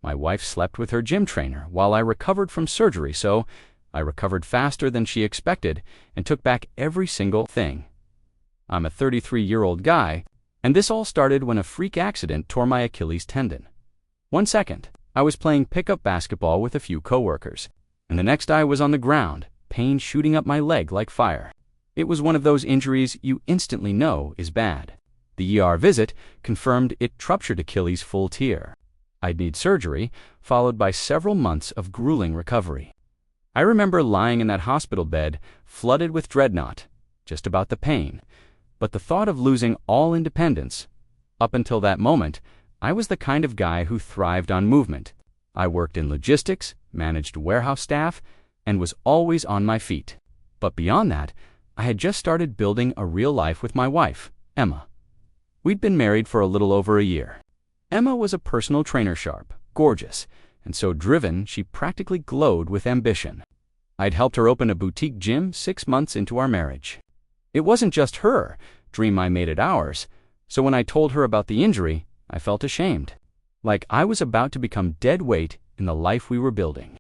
My wife slept with her gym trainer while I recovered from surgery, so I recovered faster than she expected and took back every single thing. I'm a 33-year-old guy, and this all started when a freak accident tore my Achilles tendon. One second, I was playing pickup basketball with a few coworkers, and the next I was on the ground, pain shooting up my leg like fire. It was one of those injuries you instantly know is bad. The ER visit confirmed it ruptured Achilles full tear. I'd need surgery, followed by several months of grueling recovery. I remember lying in that hospital bed, flooded with dreadnought, just about the pain, but the thought of losing all independence. Up until that moment, I was the kind of guy who thrived on movement. I worked in logistics, managed warehouse staff, and was always on my feet. But beyond that, I had just started building a real life with my wife, Emma. We'd been married for a little over a year. Emma was a personal trainer, sharp, gorgeous, and so driven she practically glowed with ambition. I'd helped her open a boutique gym 6 months into our marriage. It wasn't just her dream, I made it ours, so when I told her about the injury, I felt ashamed, like I was about to become dead weight in the life we were building.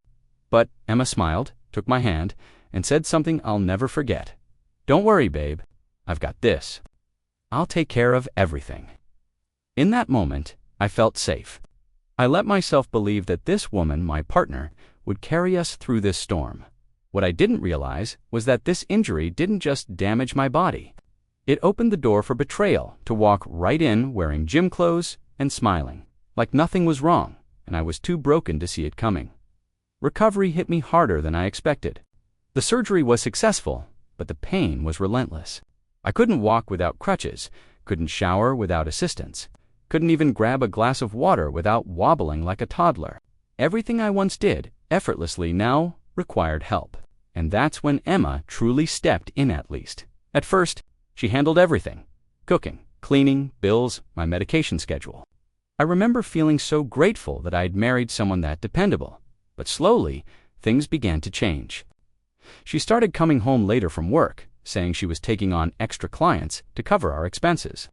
But Emma smiled, took my hand, and said something I'll never forget. "Don't worry, babe. I've got this. I'll take care of everything." In that moment, I felt safe. I let myself believe that this woman, my partner, would carry us through this storm. What I didn't realize was that this injury didn't just damage my body. It opened the door for betrayal, to walk right in wearing gym clothes and smiling, like nothing was wrong, and I was too broken to see it coming. Recovery hit me harder than I expected. The surgery was successful, but the pain was relentless. I couldn't walk without crutches, couldn't shower without assistance, couldn't even grab a glass of water without wobbling like a toddler. Everything I once did effortlessly now required help. And that's when Emma truly stepped in, at least. At first, she handled everything: cooking, cleaning, bills, my medication schedule. I remember feeling so grateful that I had married someone that dependable. But slowly, things began to change. She started coming home later from work, saying she was taking on extra clients to cover our expenses.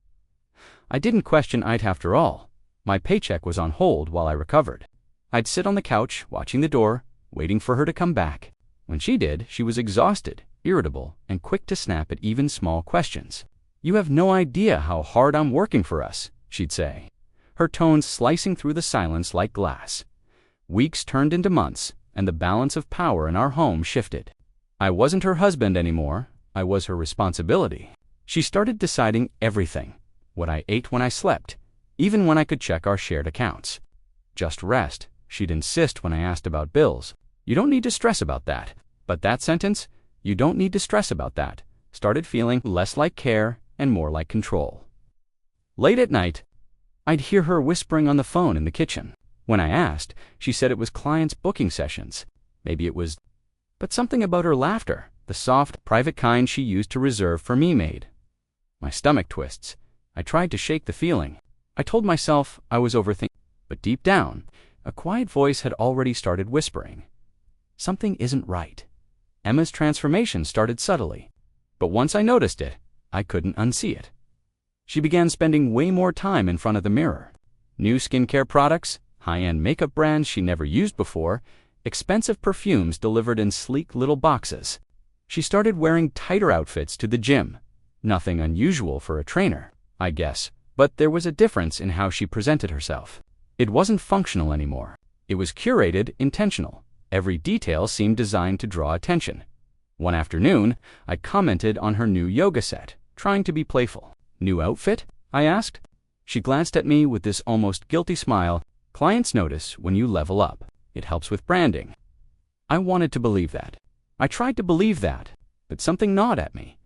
I didn't question it after all. My paycheck was on hold while I recovered. I'd sit on the couch, watching the door, waiting for her to come back. When she did, she was exhausted, irritable, and quick to snap at even small questions. "You have no idea how hard I'm working for us," she'd say, her tones slicing through the silence like glass. Weeks turned into months, and the balance of power in our home shifted. I wasn't her husband anymore. I was her responsibility. She started deciding everything: what I ate, when I slept, even when I could check our shared accounts. Just rest, she'd insist when I asked about bills. "You don't need to stress about that." But that sentence, "you don't need to stress about that," started feeling less like care and more like control. Late at night, I'd hear her whispering on the phone in the kitchen. When I asked, she said it was clients' booking sessions. Maybe it was... But something about her laughter, the soft, private kind she used to reserve for me, made my stomach twists. I tried to shake the feeling. I told myself I was overthinking. But deep down, a quiet voice had already started whispering, "Something isn't right." Emma's transformation started subtly, but once I noticed it, I couldn't unsee it. She began spending way more time in front of the mirror. New skincare products, high-end makeup brands she never used before, expensive perfumes delivered in sleek little boxes. She started wearing tighter outfits to the gym. Nothing unusual for a trainer, I guess, but there was a difference in how she presented herself. It wasn't functional anymore. It was curated, intentional. Every detail seemed designed to draw attention. One afternoon, I commented on her new yoga set, trying to be playful. "New outfit?" I asked. She glanced at me with this almost guilty smile. "Clients notice when you level up. It helps with branding." I wanted to believe that. I tried to believe that, but something gnawed at me.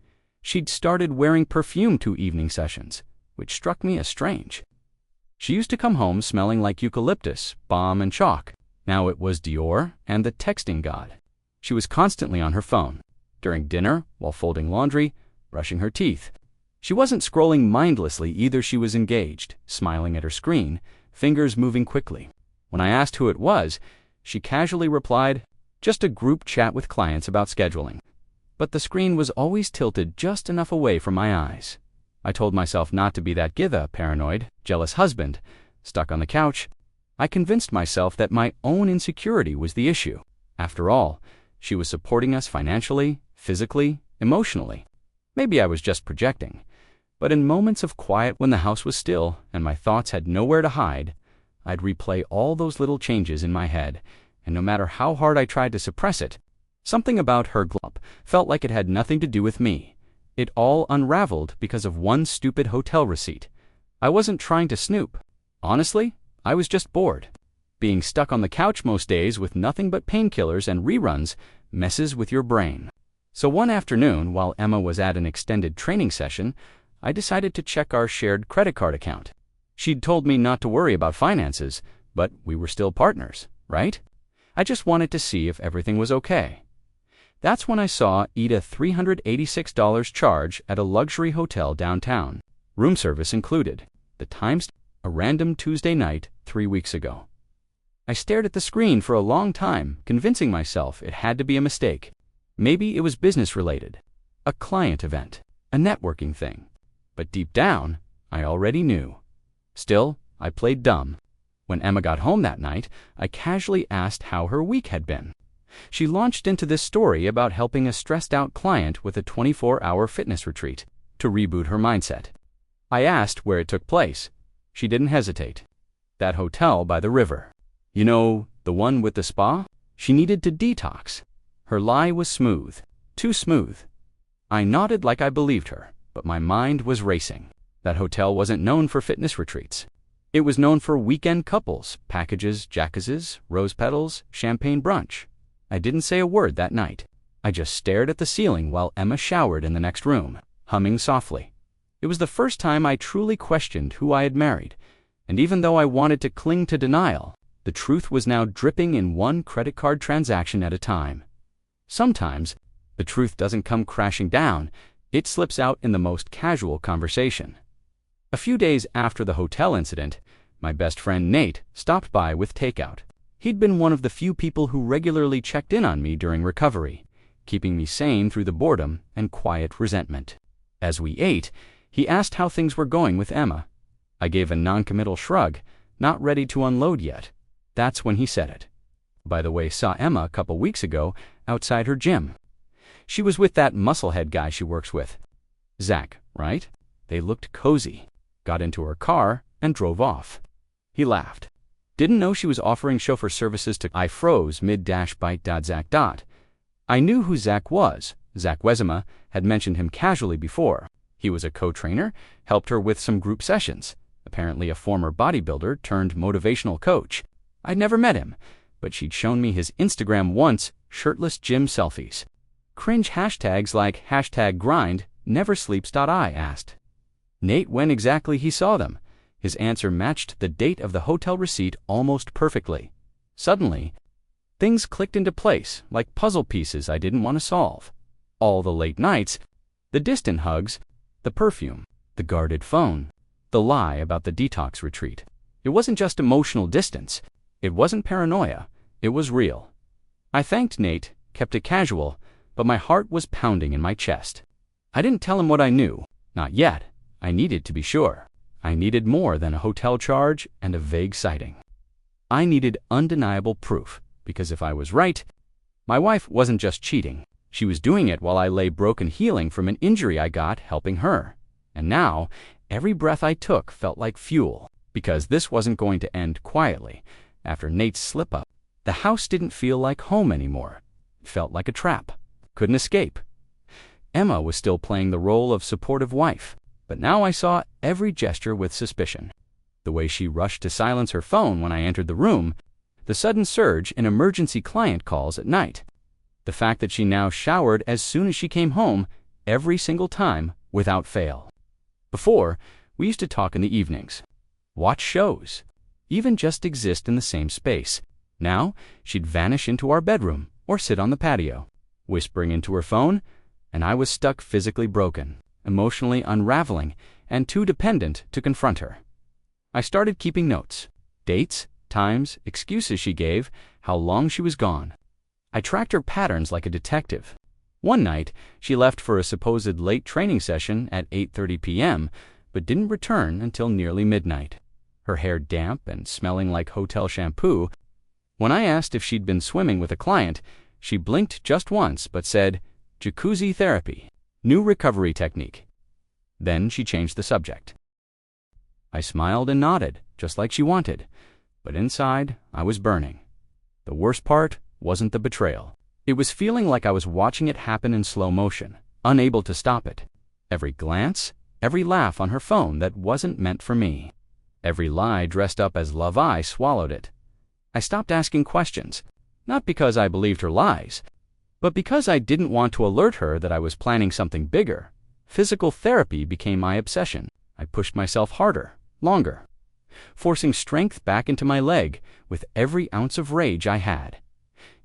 She'd started wearing perfume to evening sessions, which struck me as strange. She used to come home smelling like eucalyptus, balm, and chalk. Now it was Dior and the texting god. She was constantly on her phone, during dinner, while folding laundry, brushing her teeth. She wasn't scrolling mindlessly either. She was engaged, smiling at her screen, fingers moving quickly. When I asked who it was, she casually replied, "Just a group chat with clients about scheduling." But the screen was always tilted just enough away from my eyes. I told myself not to be that paranoid, jealous husband, stuck on the couch. I convinced myself that my own insecurity was the issue. After all, she was supporting us financially, physically, emotionally. Maybe I was just projecting. But in moments of quiet when the house was still and my thoughts had nowhere to hide, I'd replay all those little changes in my head, and no matter how hard I tried to suppress it, something about her glow felt like it had nothing to do with me. It all unraveled because of one stupid hotel receipt. I wasn't trying to snoop. Honestly, I was just bored. Being stuck on the couch most days with nothing but painkillers and reruns messes with your brain. So one afternoon, while Emma was at an extended training session, I decided to check our shared credit card account. She'd told me not to worry about finances, but we were still partners, right? I just wanted to see if everything was okay. That's when I saw Ida $386 charge at a luxury hotel downtown, room service included. The time, a random Tuesday night 3 weeks ago. I stared at the screen for a long time, convincing myself it had to be a mistake. Maybe it was business-related, a client event, a networking thing. But deep down, I already knew. Still, I played dumb. When Emma got home that night, I casually asked how her week had been. She launched into this story about helping a stressed-out client with a 24-hour fitness retreat to reboot her mindset. I asked where it took place. She didn't hesitate. That hotel by the river. You know, the one with the spa? She needed to detox. Her lie was smooth. Too smooth. I nodded like I believed her, but my mind was racing. That hotel wasn't known for fitness retreats. It was known for weekend couples, packages, jackasses, rose petals, champagne brunch. I didn't say a word that night. I just stared at the ceiling while Emma showered in the next room, humming softly. It was the first time I truly questioned who I had married, and even though I wanted to cling to denial, the truth was now dripping in one credit card transaction at a time. Sometimes, the truth doesn't come crashing down, it slips out in the most casual conversation. A few days after the hotel incident, my best friend Nate stopped by with takeout. He'd been one of the few people who regularly checked in on me during recovery, keeping me sane through the boredom and quiet resentment. As we ate, he asked how things were going with Emma. I gave a non-committal shrug, not ready to unload yet. That's when he said it. By the way, saw Emma a couple weeks ago outside her gym. She was with that musclehead guy she works with. Zach, right? They looked cozy, got into her car, and drove off. He laughed. Didn't know she was offering chauffeur services to I froze mid-bite.Zach. I knew who Zach was. Zach Wezema had mentioned him casually before. He was a co-trainer, helped her with some group sessions, apparently a former bodybuilder turned motivational coach. I'd never met him, but she'd shown me his Instagram once, shirtless gym selfies. Cringe hashtags like #grind, neversleeps.I asked Nate when exactly he saw them. His answer matched the date of the hotel receipt almost perfectly. Suddenly, things clicked into place like puzzle pieces I didn't want to solve. All the late nights, the distant hugs, the perfume, the guarded phone, the lie about the detox retreat. It wasn't just emotional distance. It wasn't paranoia. It was real. I thanked Nate, kept it casual, but my heart was pounding in my chest. I didn't tell him what I knew. Not yet. I needed to be sure. I needed more than a hotel charge and a vague sighting. I needed undeniable proof, because if I was right, my wife wasn't just cheating. She was doing it while I lay broken healing from an injury I got helping her. And now, every breath I took felt like fuel, because this wasn't going to end quietly. After Nate's slip-up, the house didn't feel like home anymore. It felt like a trap. Couldn't escape. Emma was still playing the role of supportive wife, but now I saw every gesture with suspicion. The way she rushed to silence her phone when I entered the room, the sudden surge in emergency client calls at night, the fact that she now showered as soon as she came home, every single time, without fail. Before, we used to talk in the evenings, watch shows, even just exist in the same space. Now, she'd vanish into our bedroom or sit on the patio, whispering into her phone, and I was stuck physically broken, emotionally unraveling, and too dependent to confront her. I started keeping notes, dates, times, excuses she gave, how long she was gone. I tracked her patterns like a detective. One night, she left for a supposed late training session at 8:30 p.m., but didn't return until nearly midnight. her hair damp and smelling like hotel shampoo. When I asked if she'd been swimming with a client, she blinked just once but said, "Jacuzzi therapy, new recovery technique." Then she changed the subject. I smiled and nodded, just like she wanted, but inside I was burning. The worst part wasn't the betrayal. It was feeling like I was watching it happen in slow motion, unable to stop it. Every glance, every laugh on her phone that wasn't meant for me. Every lie dressed up as love I swallowed it. I stopped asking questions, not because I believed her lies, but because I didn't want to alert her that I was planning something bigger. Physical therapy became my obsession. I pushed myself harder, longer, forcing strength back into my leg with every ounce of rage I had.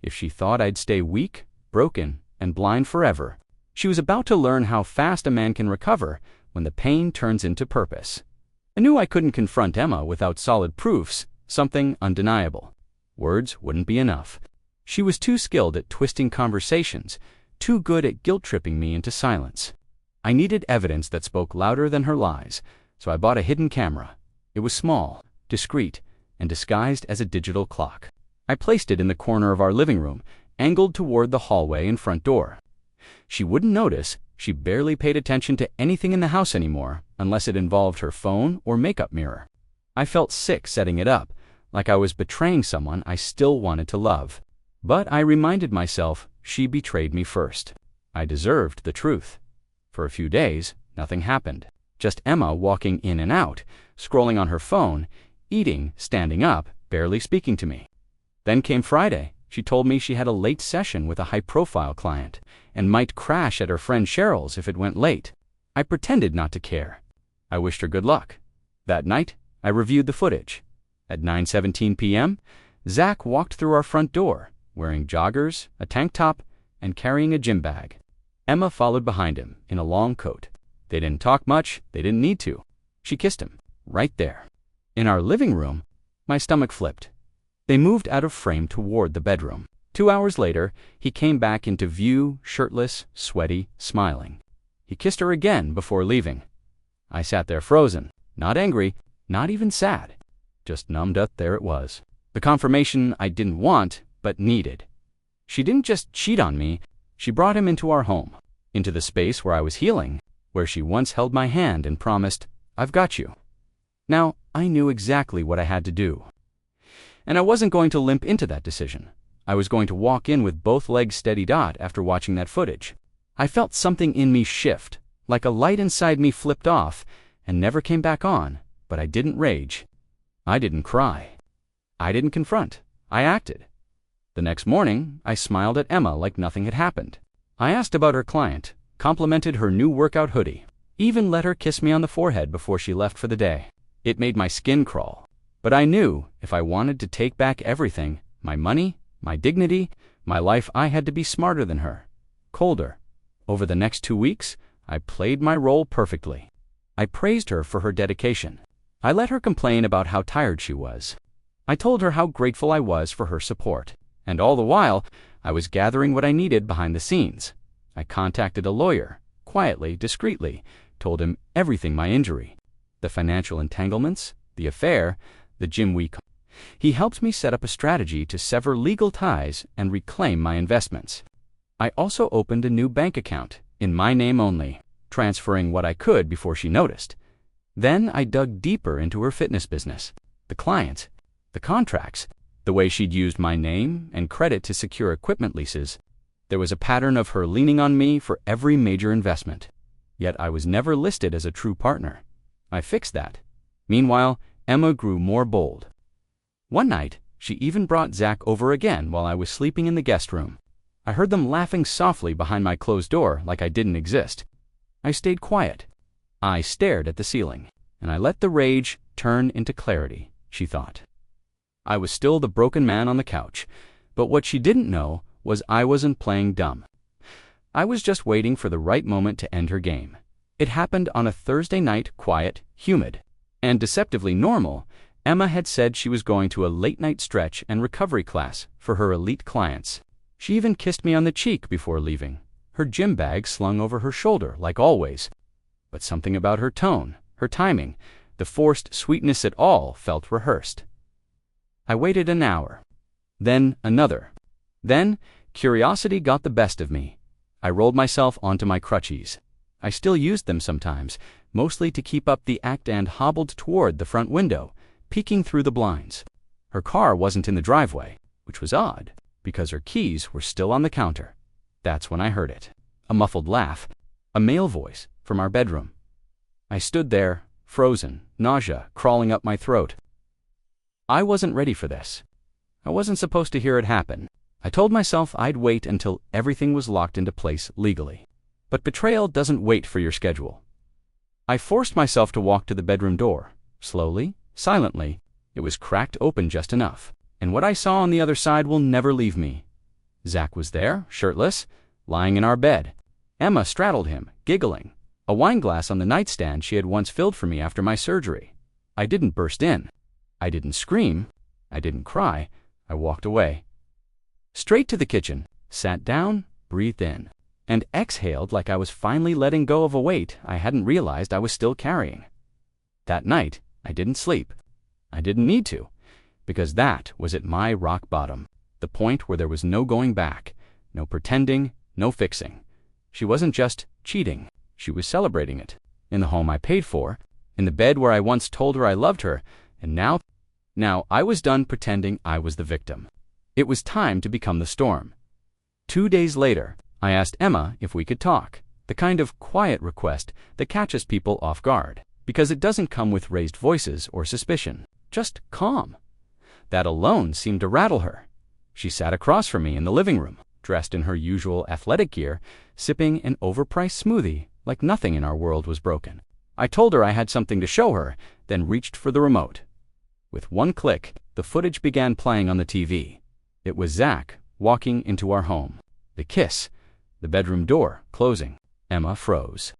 If she thought I'd stay weak, broken, and blind forever, she was about to learn how fast a man can recover when the pain turns into purpose. I knew I couldn't confront Emma without solid proofs, something undeniable. Words wouldn't be enough. She was too skilled at twisting conversations, too good at guilt-tripping me into silence. I needed evidence that spoke louder than her lies, so I bought a hidden camera. It was small, discreet, and disguised as a digital clock. I placed it in the corner of our living room, angled toward the hallway and front door. She wouldn't notice. She barely paid attention to anything in the house anymore, unless it involved her phone or makeup mirror. I felt sick setting it up, like I was betraying someone I still wanted to love. But I reminded myself she betrayed me first. I deserved the truth. For a few days, nothing happened. Just Emma walking in and out, scrolling on her phone, eating, standing up, barely speaking to me. Then came Friday. She told me she had a late session with a high-profile client and might crash at her friend Cheryl's if it went late. I pretended not to care. I wished her good luck. That night, I reviewed the footage. At 9:17 p.m., Zach walked through our front door, wearing joggers, a tank top, and carrying a gym bag. Emma followed behind him in a long coat. They didn't talk much. They didn't need to. She kissed him, right there. In our living room, my stomach flipped. They moved out of frame toward the bedroom. 2 hours later, he came back into view, shirtless, sweaty, smiling. He kissed her again before leaving. I sat there frozen, not angry, not even sad. Just numbed up. There it was. The confirmation I didn't want, but needed. She didn't just cheat on me. She brought him into our home, into the space where I was healing, where she once held my hand and promised, "I've got you." Now, I knew exactly what I had to do. And I wasn't going to limp into that decision. I was going to walk in with both legs steady after watching that footage. I felt something in me shift, like a light inside me flipped off and never came back on, but I didn't rage. I didn't cry. I didn't confront. I acted. The next morning, I smiled at Emma like nothing had happened. I asked about her client, complimented her new workout hoodie, even let her kiss me on the forehead before she left for the day. It made my skin crawl. But I knew if I wanted to take back everything, my money, my dignity, my life, I had to be smarter than her, colder. Over the next 2 weeks, I played my role perfectly. I praised her for her dedication. I let her complain about how tired she was. I told her how grateful I was for her support. And all the while, I was gathering what I needed behind the scenes. I contacted a lawyer, quietly, discreetly, told him everything: my injury, the financial entanglements, the affair, the gym week. He helped me set up a strategy to sever legal ties and reclaim my investments. I also opened a new bank account, in my name only, transferring what I could before she noticed. Then I dug deeper into her fitness business, the clients, the contracts, the way she'd used my name and credit to secure equipment leases. There was a pattern of her leaning on me for every major investment. Yet I was never listed as a true partner. I fixed that. Meanwhile, Emma grew more bold. One night, she even brought Zach over again while I was sleeping in the guest room. I heard them laughing softly behind my closed door like I didn't exist. I stayed quiet. I stared at the ceiling, and I let the rage turn into clarity, she thought. I was still the broken man on the couch, but what she didn't know was I wasn't playing dumb. I was just waiting for the right moment to end her game. It happened on a Thursday night, quiet, humid, and deceptively normal. Emma had said she was going to a late-night stretch and recovery class for her elite clients. She even kissed me on the cheek before leaving, her gym bag slung over her shoulder like always. But something about her tone, her timing, The forced sweetness it all felt rehearsed. I waited an hour. Then another. Then curiosity got the best of me. I rolled myself onto my crutches. I still used them sometimes, mostly to keep up the act, and hobbled toward the front window, peeking through the blinds. Her car wasn't in the driveway, which was odd, because her keys were still on the counter. That's when I heard it. A muffled laugh. A male voice from our bedroom. I stood there, frozen, nausea crawling up my throat. I wasn't ready for this. I wasn't supposed to hear it happen. I told myself I'd wait until everything was locked into place legally. But betrayal doesn't wait for your schedule. I forced myself to walk to the bedroom door. Slowly, silently, it was cracked open just enough. And what I saw on the other side will never leave me. Zach was there, shirtless, lying in our bed. Emma straddled him, giggling. A wine glass on the nightstand she had once filled for me after my surgery. I didn't burst in. I didn't scream. I didn't cry. I walked away. Straight to the kitchen, sat down, breathed in, and exhaled like I was finally letting go of a weight I hadn't realized I was still carrying. That night, I didn't sleep. I didn't need to, because that was at my rock bottom, the point where there was no going back, no pretending, no fixing. She wasn't just cheating, she was celebrating it. In the home I paid for, in the bed where I once told her I loved her, and now I was done pretending I was the victim. It was time to become the storm. 2 days later, I asked Emma if we could talk, the kind of quiet request that catches people off guard, because it doesn't come with raised voices or suspicion, just calm. That alone seemed to rattle her. She sat across from me in the living room, dressed in her usual athletic gear, sipping an overpriced smoothie like nothing in our world was broken. I told her I had something to show her, then reached for the remote. With one click, the footage began playing on the TV. It was Zach walking into our home. The kiss, the bedroom door closing. Emma froze.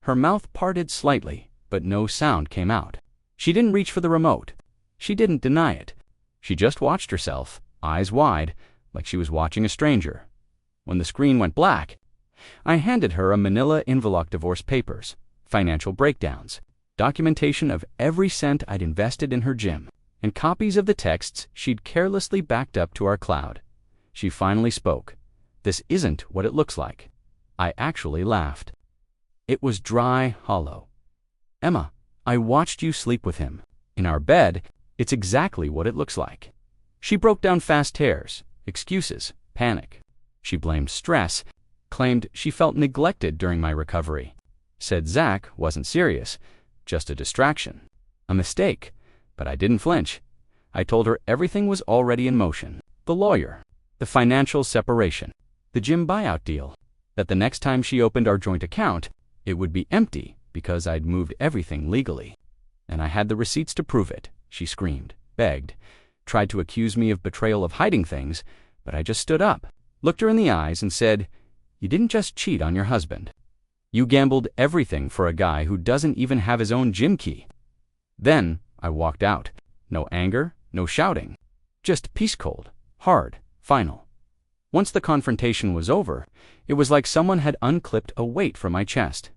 Her mouth parted slightly, but no sound came out. She didn't reach for the remote. She didn't deny it. She just watched herself, eyes wide, like she was watching a stranger. When the screen went black, I handed her a manila envelope, divorce papers, financial breakdowns, documentation of every cent I'd invested in her gym, and copies of the texts she'd carelessly backed up to our cloud. She finally spoke. This isn't what it looks like. I actually laughed. It was dry, hollow. Emma, I watched you sleep with him. In our bed, it's exactly what it looks like. She broke down fast tears, excuses, panic. She blamed stress, claimed she felt neglected during my recovery, said Zach wasn't serious, just a distraction, a mistake. But I didn't flinch. I told her everything was already in motion. The lawyer, the financial separation, the gym buyout deal, that the next time she opened our joint account, it would be empty because I'd moved everything legally. And I had the receipts to prove it. She screamed, begged, tried to accuse me of betrayal, of hiding things, but I just stood up, looked her in the eyes and said, "You didn't just cheat on your husband. You gambled everything for a guy who doesn't even have his own gym key." Then I walked out. No anger, no shouting. Just peace cold, hard, final. Once the confrontation was over, it was like someone had unclipped a weight from my chest.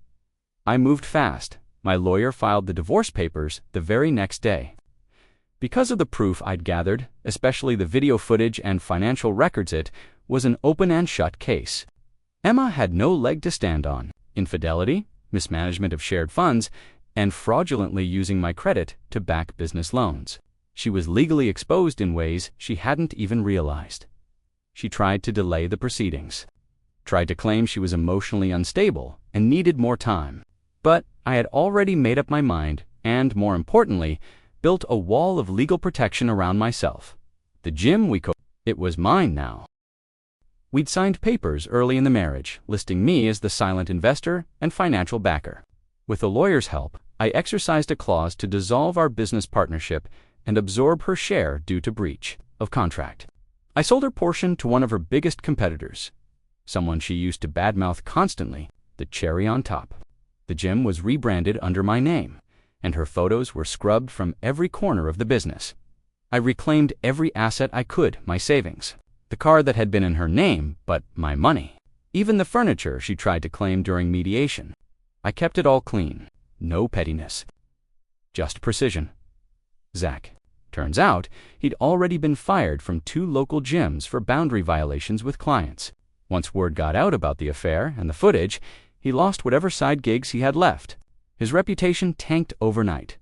I moved fast. My lawyer filed the divorce papers the very next day. Because of the proof I'd gathered, especially the video footage and financial records, it was an open and shut case. Emma had no leg to stand on. Infidelity, mismanagement of shared funds, and fraudulently using my credit to back business loans. She was legally exposed in ways she hadn't even realized. She tried to delay the proceedings, tried to claim she was emotionally unstable and needed more time. But I had already made up my mind and, more importantly, built a wall of legal protection around myself. The gym it was mine now. We'd signed papers early in the marriage, listing me as the silent investor and financial backer. With the lawyer's help, I exercised a clause to dissolve our business partnership and absorb her share due to breach of contract. I sold her portion to one of her biggest competitors, someone she used to badmouth constantly, the cherry on top. The gym was rebranded under my name, and her photos were scrubbed from every corner of the business. I reclaimed every asset I could, my savings, the car that had been in her name, but my money, even the furniture she tried to claim during mediation. I kept it all clean, no pettiness. just precision. Zach. Turns out, he'd already been fired from 2 local gyms for boundary violations with clients. Once word got out about the affair and the footage, he lost whatever side gigs he had left. His reputation tanked overnight.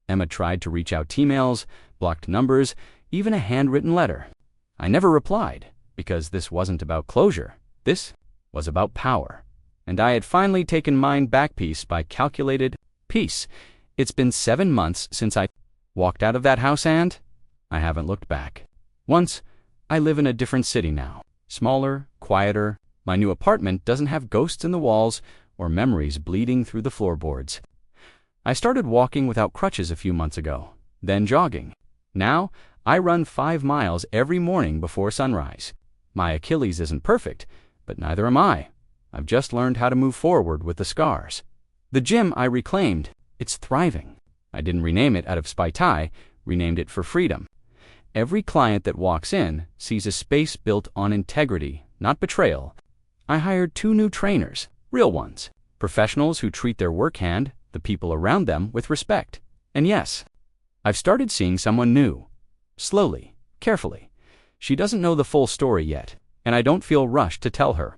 Emma tried to reach out emails, blocked numbers, even a handwritten letter. I never replied, because this wasn't about closure. This was about power. And I had finally taken mine back piece by calculated peace. It's been 7 months since I walked out of that house, and I haven't looked back. Once, I live in a different city now. Smaller, quieter. My new apartment doesn't have ghosts in the walls or memories bleeding through the floorboards. I started walking without crutches a few months ago, then jogging. Now, I run 5 miles every morning before sunrise. My Achilles isn't perfect, but neither am I. I've just learned how to move forward with the scars. The gym I reclaimed, it's thriving. I didn't rename it out of spite, I renamed it for freedom. Every client that walks in sees a space built on integrity, not betrayal. I hired 2 new trainers, real ones, professionals who treat their work hand, the people around them, with respect. And yes, I've started seeing someone new. Slowly, carefully. She doesn't know the full story yet, and I don't feel rushed to tell her.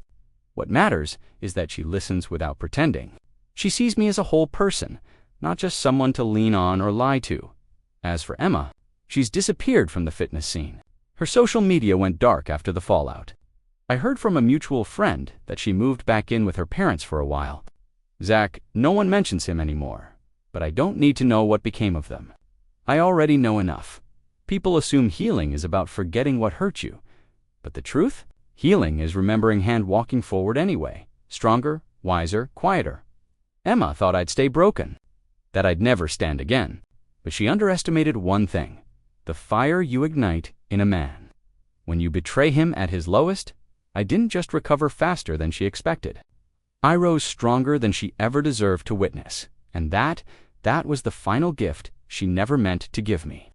What matters is that she listens without pretending. She sees me as a whole person, not just someone to lean on or lie to. As for Emma, she's disappeared from the fitness scene. Her social media went dark after the fallout. I heard from a mutual friend that she moved back in with her parents for a while. Zach, no one mentions him anymore, but I don't need to know what became of them. I already know enough. People assume healing is about forgetting what hurt you, but the truth? Healing is remembering hand walking forward anyway, stronger, wiser, quieter. Emma thought I'd stay broken, that I'd never stand again, but she underestimated one thing: the fire you ignite in a man. When you betray him at his lowest, I didn't just recover faster than she expected. I rose stronger than she ever deserved to witness, and that was the final gift she never meant to give me.